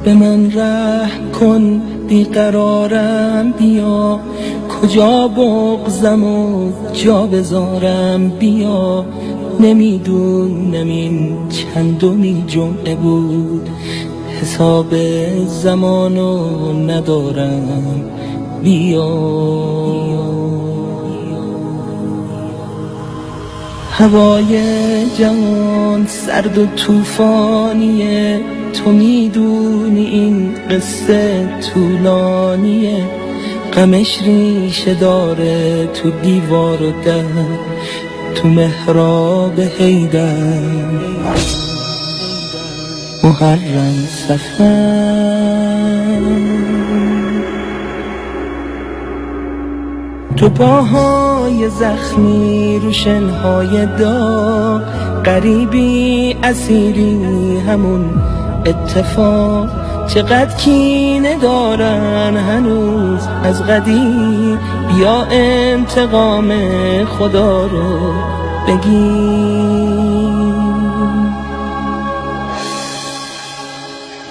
به من رحم کن بیقرارم بیا، کجا بغضم و جا بذارم بیا. نمیدونم این چندمین جمعه بود، حساب زمانو ندارم بیا. هوای جهان سرد و طوفانیه، تو میدونی این قصه طولانیه. غمش ریشه داره تو دیوار و در، تو محراب حیدر محرم سفر. تو پاهای زخمی رو شنهای داغ، غریبی اسیری همون اتفاق. چقدر کینه دارن هنوز از قدیم، بیا انتقام خدا رو بگیر.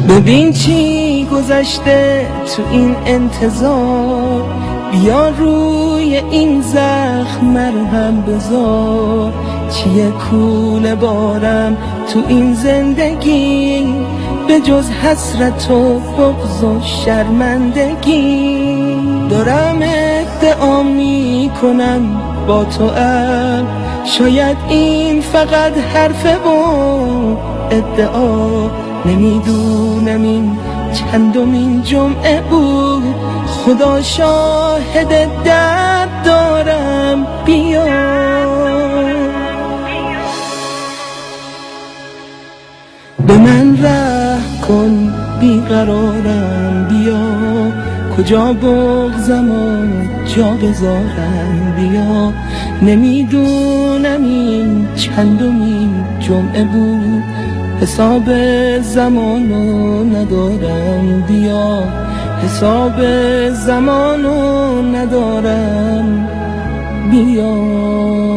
ببین چی گذشته تو این انتظار، بیا روی این زخم مرهم بذار. چیه کوله بارم تو این زندگی، به جز حسرت و بغض و شرمندگی. دارم ادعا میکنم با تو شاید این فقط حرفه و ادعا. نمیدونم این چندمین جمعه بود، خدا شاهد درد دارم بیا. به من رحم کن بیقرارم بیا، کجا بغضم و جا بذارم بیا. نمیدونم این چندمین جمعه بود، حساب زمانو ندارم بیا. حساب زمانو ندارم بیا.